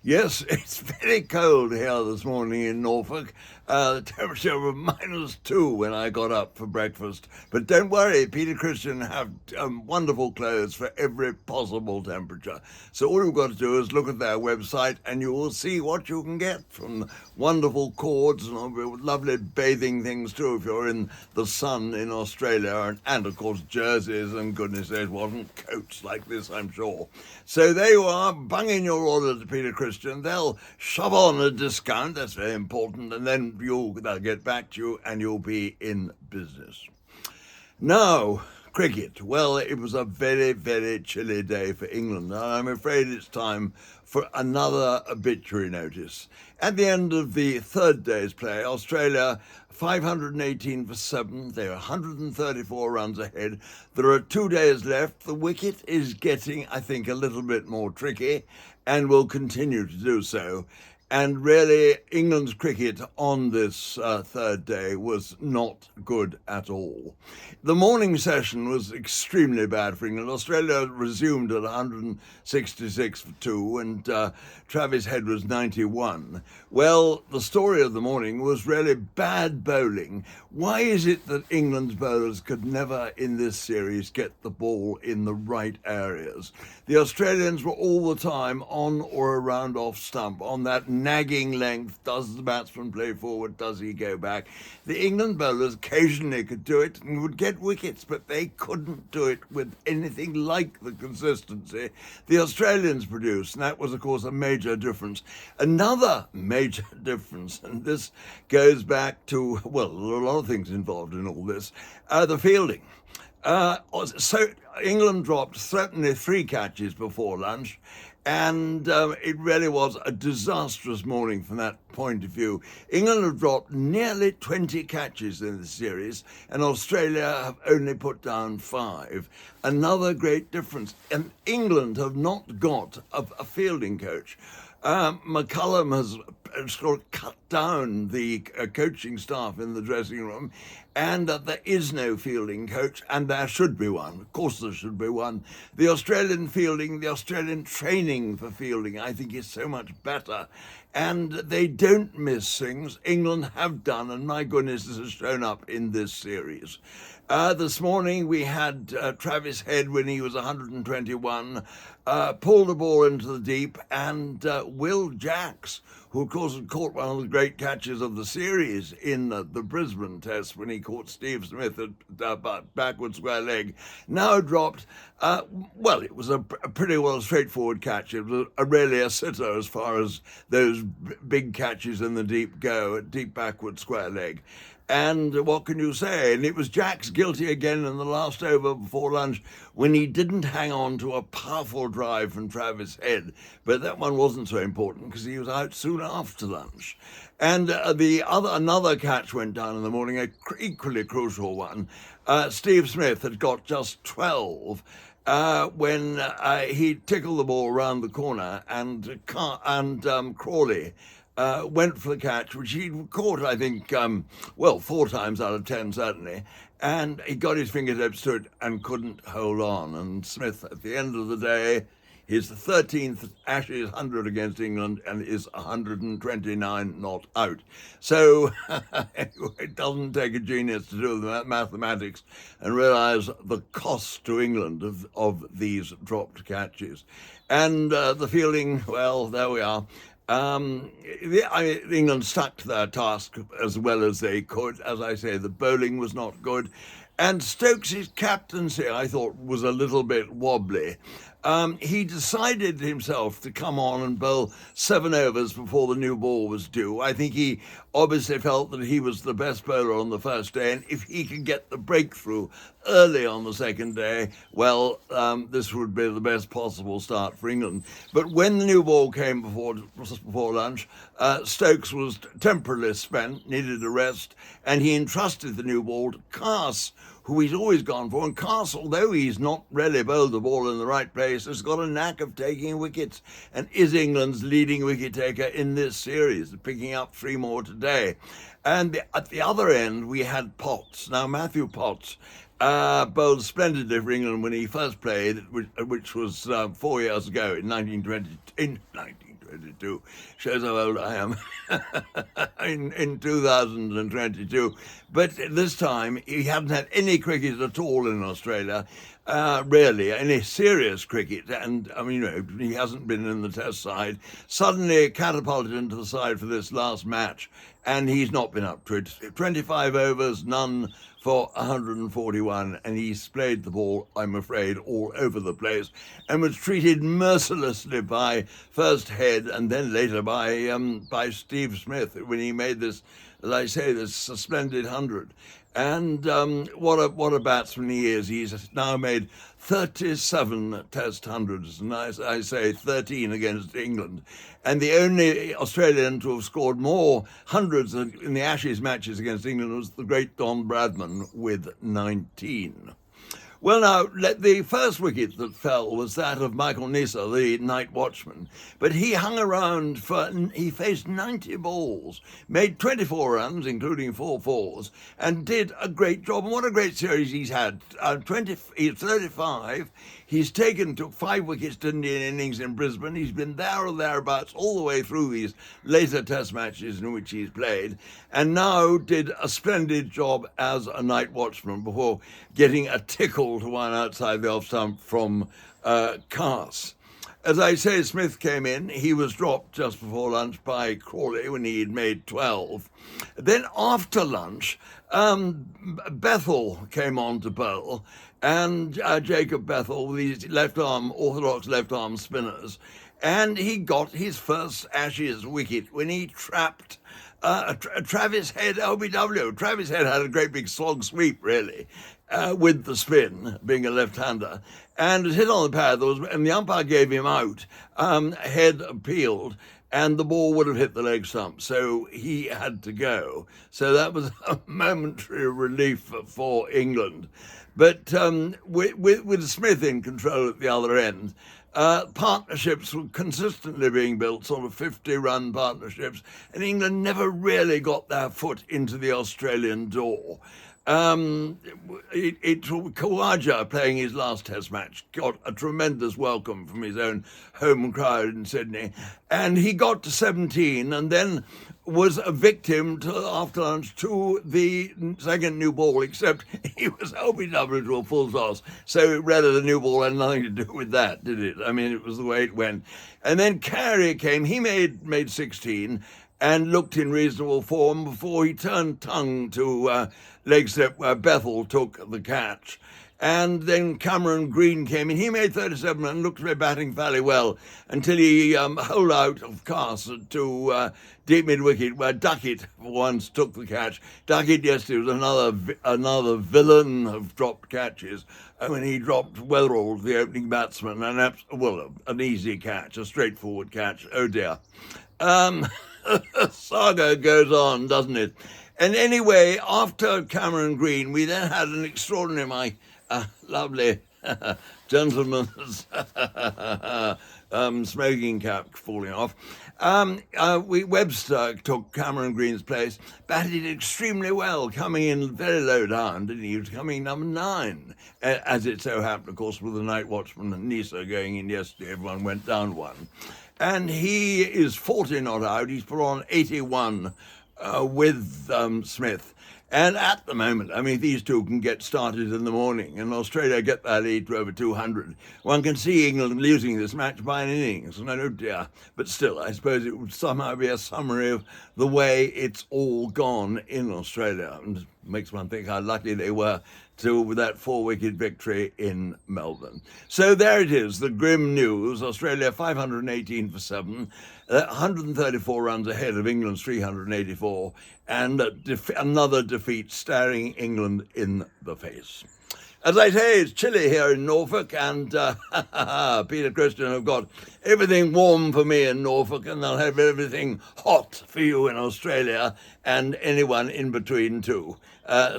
Yes, it's very cold here this morning in Norfolk. The temperature was -2 when I got up for breakfast. But don't worry, Peter Christian have wonderful clothes for every possible temperature. So all you've got to do is look at their website and you will see what you can get, from wonderful cords and lovely bathing things too if you're in the sun in Australia, and of course jerseys, and goodness knows wasn't coats like this, I'm sure. So there you are, bung in your order to Peter Christian. They'll shove on a discount, that's very important, and then they'll get back to you and you'll be in business. Now, cricket. Well, it was a very, very chilly day for England, and I'm afraid it's time for another obituary notice. At the end of the third day's play, Australia 518 for 7. They're 134 runs ahead. There are 2 days left. The wicket is getting, I think, a little bit more tricky and will continue to do so. And really, England's cricket on this third day was not good at all. The morning session was extremely bad for England. Australia resumed at 166 for 2, and Travis Head was 91. Well, the story of the morning was really bad bowling. Why is it that England's bowlers could never in this series get the ball in the right areas? The Australians were all the time on or around off stump, on that nagging length. Does the batsman play forward? Does he go back? The England bowlers occasionally could do it and would get wickets, but they couldn't do it with anything like the consistency the Australians produced. And that was, of course, a major difference. Another major difference, and this goes back to, well, there are a lot of things involved in all this, the fielding. So England dropped certainly 3 catches before lunch, and it really was a disastrous morning from that point of view. England have dropped nearly 20 catches in the series, and Australia have only put down 5. Another great difference. And England have not got a fielding coach. McCullum has sort of cut down the coaching staff in the dressing room, and there is no fielding coach, and there should be one. Of course there should be one. The Australian fielding, the Australian training for fielding, I think is so much better, and they don't miss things. England have done, and my goodness, this has shown up in this series. This morning we had Travis Head, when he was 121, pulled the ball into the deep, and Will Jacks, who of course had caught one of the great catches of the series in the Brisbane Test when he caught Steve Smith at backward square leg, now dropped. Well, it was a pretty well straightforward catch. It was really a sitter as far as those big catches in the deep go, at deep backward square leg. And what can you say? And it was Jacks guilty again in the last over before lunch when he didn't hang on to a powerful drive from Travis Head. But that one wasn't so important because he was out soon after lunch. And another catch went down in the morning, a equally crucial one. Steve Smith had got just 12 when he tickled the ball around the corner, and Crawley went for the catch, which he'd caught, I think, 4 times out of 10, certainly. And he got his fingertips to it and couldn't hold on. And Smith, at the end of the day, his 13th Ashes 100 against England, and is 129 not out. So it doesn't take a genius to do the mathematics and realise the cost to England of these dropped catches. And the fielding, well, there we are. England stuck to their task as well as they could. As I say, the bowling was not good. And Stokes' captaincy, I thought, was a little bit wobbly. He decided himself to come on and bowl 7 overs before the new ball was due. I think he obviously felt that he was the best bowler on the first day, and if he could get the breakthrough early on the second day, well, this would be the best possible start for England. But when the new ball came just before lunch, Stokes was temporarily spent, needed a rest, and he entrusted the new ball to Carse, who he's always gone for. And Carse, although he's not really bowled the ball in the right place, has got a knack of taking wickets, and is England's leading wicket taker in this series, picking up 3 more today. And at the other end, we had Potts. Now, Matthew Potts bowled splendidly for England when he first played, which was 4 years ago in 1922. Shows how old I am. in 2022. But this time he hadn't had any cricket at all in Australia, really, any serious cricket. And I mean, he hasn't been in the Test side. Suddenly catapulted into the side for this last match, and he's not been up to it. 25 overs, none for 141, and he's played the ball, I'm afraid, all over the place, and was treated mercilessly by first Head and then later by Steve Smith when he made this, as I say, this splendid 100. And what a batsman he is. He's now made 37 Test hundreds, and I say 13 against England. And the only Australian to have scored more hundreds in the Ashes matches against England was the great Don Bradman with 19. Well, now, the first wicket that fell was that of Michael Neser, the night watchman. But he hung around he faced 90 balls, made 24 runs, including 4 fours, and did a great job. And what a great series he's had. He's 35. He's took 5 wickets in innings in Brisbane. He's been there or thereabouts all the way through these later Test matches in which he's played, and now did a splendid job as a night watchman before getting a tickle to one outside the off stump from Cass. As I say, Smith came in. He was dropped just before lunch by Crawley when he had made 12. Then after lunch, Bethel came on to bowl, and Jacob Bethel, these orthodox left-arm spinners, and he got his first Ashes wicket when he trapped Travis Head LBW. Travis Head had a great big slog sweep, really, with the spin, being a left-hander, and it hit on the pad, and the umpire gave him out. Head appealed, and the ball would have hit the leg stump, so he had to go. So that was a momentary relief for England. But with Smith in control at the other end, partnerships were consistently being built, sort of 50-run partnerships, and England never really got their foot into the Australian door. Khawaja, playing his last Test match, got a tremendous welcome from his own home crowd in Sydney, and he got to 17 and then was a victim after lunch to the second new ball, except he was LBW to a full toss. So rather the new ball had nothing to do with that, did it? I mean, it was the way it went. And then Carey came, he made 16 and looked in reasonable form before he turned tongue to leg slip where Bethel took the catch. And then Cameron Green came in. He made 37 and looked to be batting fairly well until he holed out of Cass to deep mid-wicket where Duckett once took the catch. Duckett yesterday was another villain of dropped catches. When he dropped Weatherall, the opening batsman, an easy catch, a straightforward catch. Oh dear. Saga goes on, doesn't it? And anyway, after Cameron Green, we then had an extraordinary, lovely gentleman's smoking cap falling off. Webster took Cameron Green's place, batted extremely well, coming in very low down, didn't he? He was coming number 9, as it so happened, of course, with the night watchman and Neser going in yesterday. Everyone went down 1. And he is 40 not out. He's put on 81 with Smith. And at the moment, I mean, these two can get started in the morning, and Australia get that lead to over 200. One can see England losing this match by an innings, and oh dear. But still, I suppose it would somehow be a summary of the way it's all gone in Australia. And it makes one think how lucky they were with that 4-wicket victory in Melbourne. So there it is, the grim news. Australia 518 for 7, 134 runs ahead of England's 384, and another defeat staring England in the face. As I say, it's chilly here in Norfolk, and Peter Christian have got everything warm for me in Norfolk, and they'll have everything hot for you in Australia, and anyone in between too.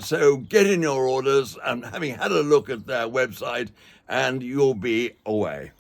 So get in your orders, and having had a look at their website, and you'll be away.